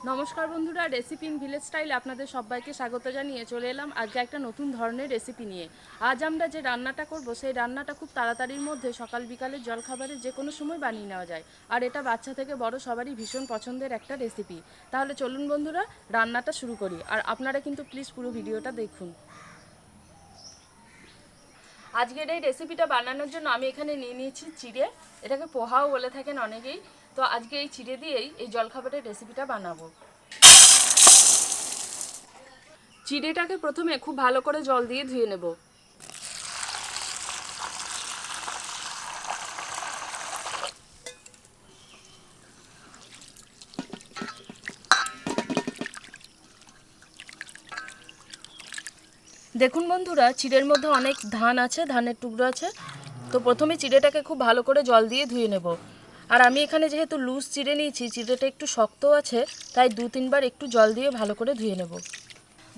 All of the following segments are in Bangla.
নমস্কার বন্ধুরা, রেসিপি ইন ভিলেজ স্টাইল আপনাদের সবাইকে স্বাগত জানিয়ে চলে এলাম আজকে একটা নতুন ধরনের রেসিপি নিয়ে। আজ আমরা যে রান্নাটা করব সেই রান্নাটা খুব তাড়াতাড়ির মধ্যে সকাল বিকালের জলখাবারের যে কোনো সময় বানিয়ে নেওয়া যায়, আর এটা বাচ্চা থেকে বড় সবারই ভীষণ পছন্দের একটা রেসিপি। তাহলে চলুন বন্ধুরা, রান্নাটা শুরু করি, আর আপনারা কিন্তু প্লিজ পুরো ভিডিওটা দেখুন। আজকের এই রেসিপিটা বানানোর জন্য আমি এখানে নিয়ে নিয়েছি চিড়ে, এটাকে পোহাও বলে থাকেন অনেকেই। তো আজকে এই চিড়ে দিয়েই এই জলখাবারের রেসিপিটা বানাবো। চিড়েটাকে প্রথমে খুব ভালো করে জল দিয়ে ধুয়ে নেব। দেখুন বন্ধুরা, চিড়ের মধ্যে অনেক ধান আছে, ধানের টুকরো আছে। তো প্রথমে চিড়েটাকে খুব ভালো করে জল দিয়ে ধুয়ে নেব। আর আমি এখানে যেহেতু লুজ চিড়ে নিয়েছি, চিড়েটা একটু শক্ত আছে, তাই 2-3 বার একটু জল দিয়ে ভালো করে ধুয়ে নেব।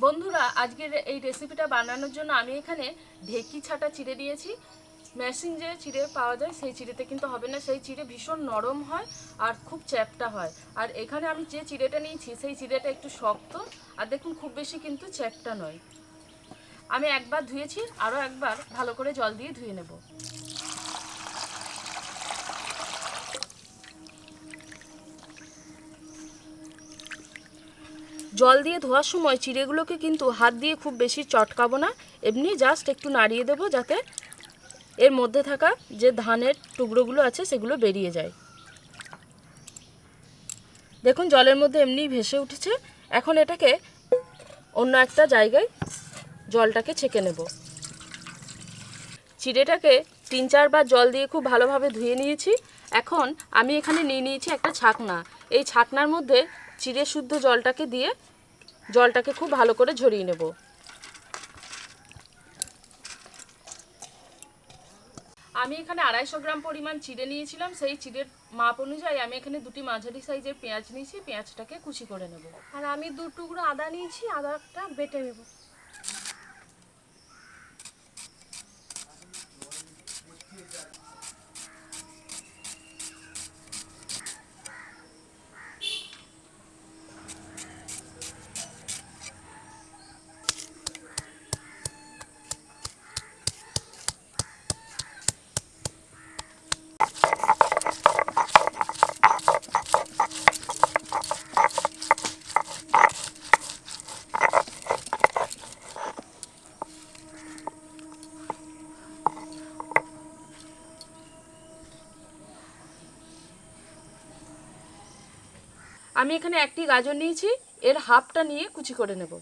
বন্ধুরা, আজকের এই রেসিপিটা বানানোর জন্য আমি এখানে ঢেঁকি ছাটা চিড়ে দিয়েছি। মেশিন যে চিড়ে পাওয়া যায় সেই চিড়েতে কিন্তু হবে না, সেই চিড়ে ভীষণ নরম হয় আর খুব চ্যাপ্টা হয়। আর এখানে আমি যে চিড়েটা নিয়েছি সেই চিড়েটা একটু শক্ত, আর দেখুন খুব বেশি কিন্তু চ্যাপ্টা নয়। আমি একবার ধুয়েছি, আরও একবার ভালো করে জল দিয়ে ধুয়ে নেব। জল দিয়ে ধোয়ার সময় চিড়েগুলোকে কিন্তু হাত দিয়ে খুব বেশি চটকাবো না, এমনি জাস্ট একটু নাড়িয়ে দেবো যাতে এর মধ্যে থাকা যে ধানের টুকরোগুলো আছে সেগুলো বেরিয়ে যায়। দেখুন জলের মধ্যে এমনি ভেসে উঠেছে। এখন এটাকে অন্য একটা জায়গায় জলটাকে ছেঁকে নেব। চিড়েটাকে 3-4 বার জল দিয়ে খুব ভালোভাবে ধুয়ে নিয়েছি। এখন আমি এখানে নিয়ে নিয়েছি একটা ছাকনা। এই ছাকনার মধ্যে চিড়ে শুদ্ধ জলটাকে দিয়ে জলটাকে খুব ভালো করে ঝরিয়ে নেব। আমি এখানে 250 গ্রাম পরিমাণ চিড়ে নিয়েছিলাম, সেই চিড়ের মাপ অনুযায়ী আমি এখানে 2টি মাঝারি সাইজের পেঁয়াজ নিয়েছি, পেঁয়াজটাকে কুচি করে নেব। আর আমি 2 টুকরো আদা নিয়েছি, আদাটা বেটে নেব। আমি এখানে একটি গাজর নিয়েছি, এর হাফটা নিয়ে কুচি করে নেব।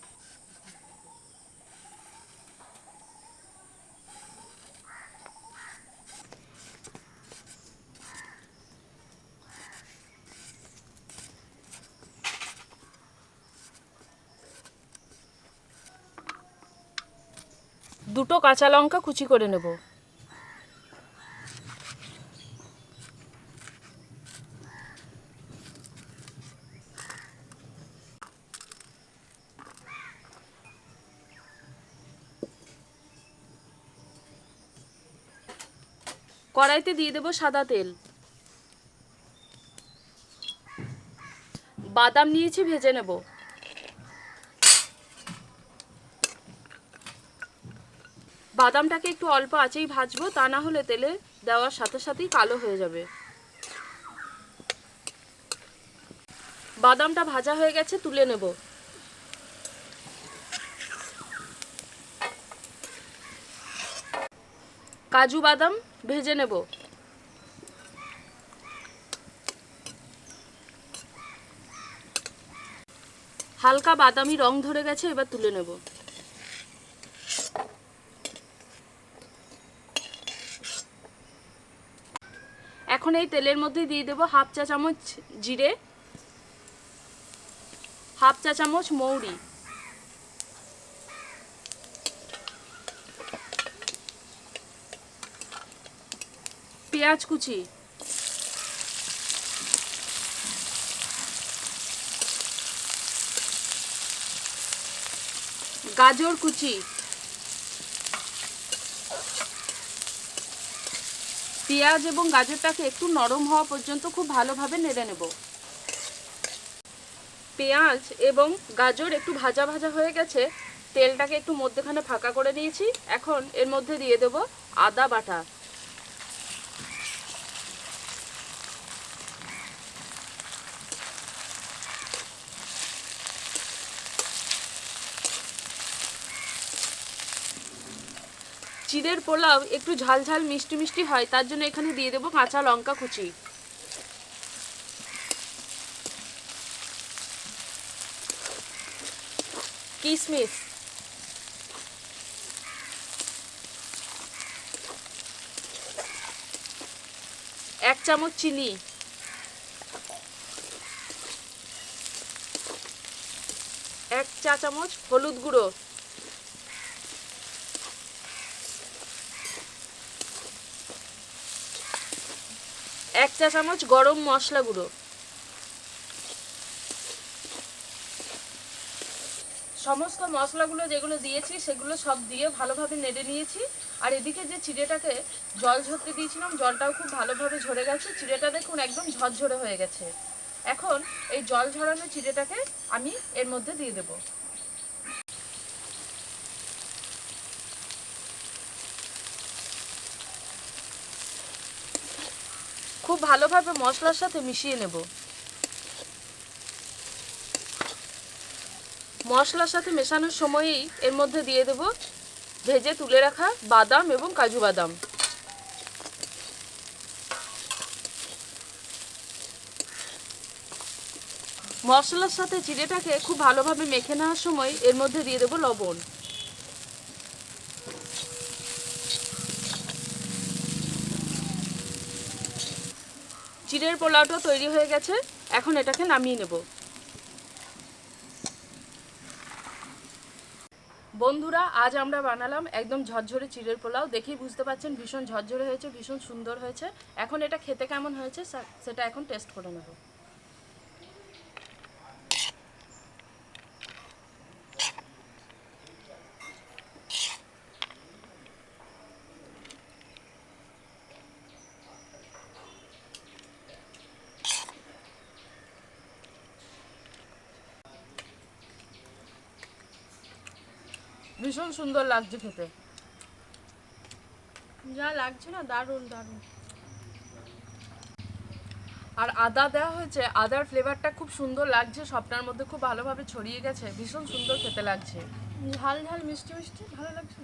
দুটো কাঁচা লঙ্কা কুচি করে নেব। কড়াইতে দিয়ে দেব সাদা তেল। বাদাম নিয়েছি, ভেজে নেব। বাদামটাকে একটু অল্প আঁচেই ভাজবো, তা না হলে তেলে দেওয়ার সাথে সাথেই কালো হয়ে যাবে। বাদামটা ভাজা হয়ে গেছে, তুলে নেব। কাজু বাদাম ভেজে নেব। হালকা বাদামি রং ধরে গেছে, এবার তুলে নেব। এখন এই তেলের মধ্যে দিয়ে দেব হাফ চা চামচ জিরে, হাফ চা চামচ মৌরি, পেঁয়াজ কুচি, গাজর কুচি, পেঁয়াজ এবং গাজরটাকে একটু নরম হওয়া পর্যন্ত খুব ভালোভাবে নেড়ে নেব। পেঁয়াজ এবং গাজর একটু ভাজা ভাজা হয়ে গেছে, তেলটাকে একটু মধ্যেখানে ফাঁকা করে নিয়েছি। এখন এর মধ্যে দিয়ে দেব আদা বাটা। চিড়ের পোলাও একটু ঝাল ঝাল মিষ্টি মিষ্টি হয়, তার জন্য এখানে দিয়ে দেব কাঁচা লঙ্কা কুচি। কিশমিশ, 1 চামচ চিনি, 1 চা চামচ হলুদ গুঁড়ো, 1 চা চামচ গরম মশলা গুঁড়ো। সমস্ত মশলাগুলো যেগুলো দিয়েছি সেগুলো সব দিয়ে ভালোভাবে নেড়ে নিয়েছি। আর এদিকে যে চিড়েটাকে জল ঝরতে দিয়েছিলাম, জলটাও খুব ভালোভাবে ঝরে গেছে। চিড়েটা দেখুন একদম ঝরঝরে হয়ে গেছে। এখন এই জল ঝরানো চিড়েটাকে আমি এর মধ্যে দিয়ে দেব। খুব ভালোভাবে মশলার সাথে মিশিয়ে নেব। মশলার সাথে মেশানোর সময়ই এর মধ্যে দিয়ে দেব ভেজে তুলে রাখা বাদাম এবং কাজু বাদাম। মশলার সাথে চিড়েটাকে খুব ভালোভাবে মেখে নেওয়ার সময় এর মধ্যে দিয়ে দেব লবণ। চিড়ের পোলাওটা তৈরি হয়ে গেছে, এখন এটাকে নামিয়ে নেব। বন্ধুরা, আজ আমরা বানালাম একদম ঝরঝরে চিড়ের পোলাও। দেখেই বুঝতে পারছেন ভীষণ ঝরঝরে হয়েছে, ভীষণ সুন্দর হয়েছে। এখন এটা খেতে কেমন হয়েছে সেটা এখন টেস্ট করে নেব। ভীষণ সুন্দর লাগছে খেতে। যা লাগছে না, দারুণ দারুণ। আর আদা দেওয়া হয়েছে, আদার ফ্লেভারটা খুব সুন্দর লাগছে, সবটার মধ্যে খুব ভালোভাবে ছড়িয়ে গেছে, ভীষণ সুন্দর খেতে লাগছে। ঝাল ঝাল মিষ্টি মিষ্টি ভালো লাগছে।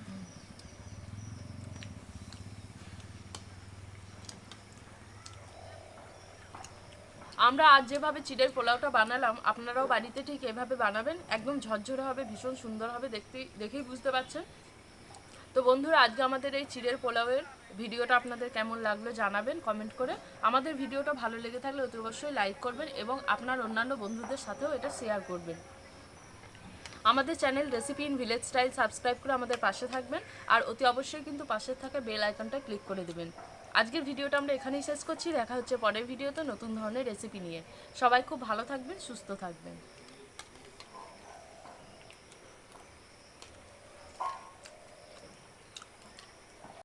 আমরা আজ যেভাবে চিড়ের পোলাওটা বানালাম, আপনারাও বাড়িতে ঠিক এভাবে বানাবেন। একদম ঝরঝরে হবে, ভীষণ সুন্দর হবে, দেখেই বুঝতে পারছেন। তো বন্ধুরা, আজকে আমাদের এই চিড়ের পোলাওয়ের ভিডিওটা আপনাদের কেমন লাগলো জানাবেন কমেন্ট করে। আমাদের ভিডিওটা ভালো লেগে থাকলে অতি অবশ্যই লাইক করবেন এবং আপনার অন্যান্য বন্ধুদের সাথেও এটা শেয়ার করবেন। আমাদের channel recipe in village style subscribe করে আমাদের পাশে থাকবেন। আর অতি অবশ্যই কিন্তু পাশে থাকা বেল আইকনটা ক্লিক করে দেবেন। আজকের ভিডিওটা আমরা এখানেই শেষ করছি। দেখা হচ্ছে পরের ভিডিওতে নতুন ধরনের রেসিপি নিয়ে। সবাই খুব ভালো থাকবেন, সুস্থ থাকবেন।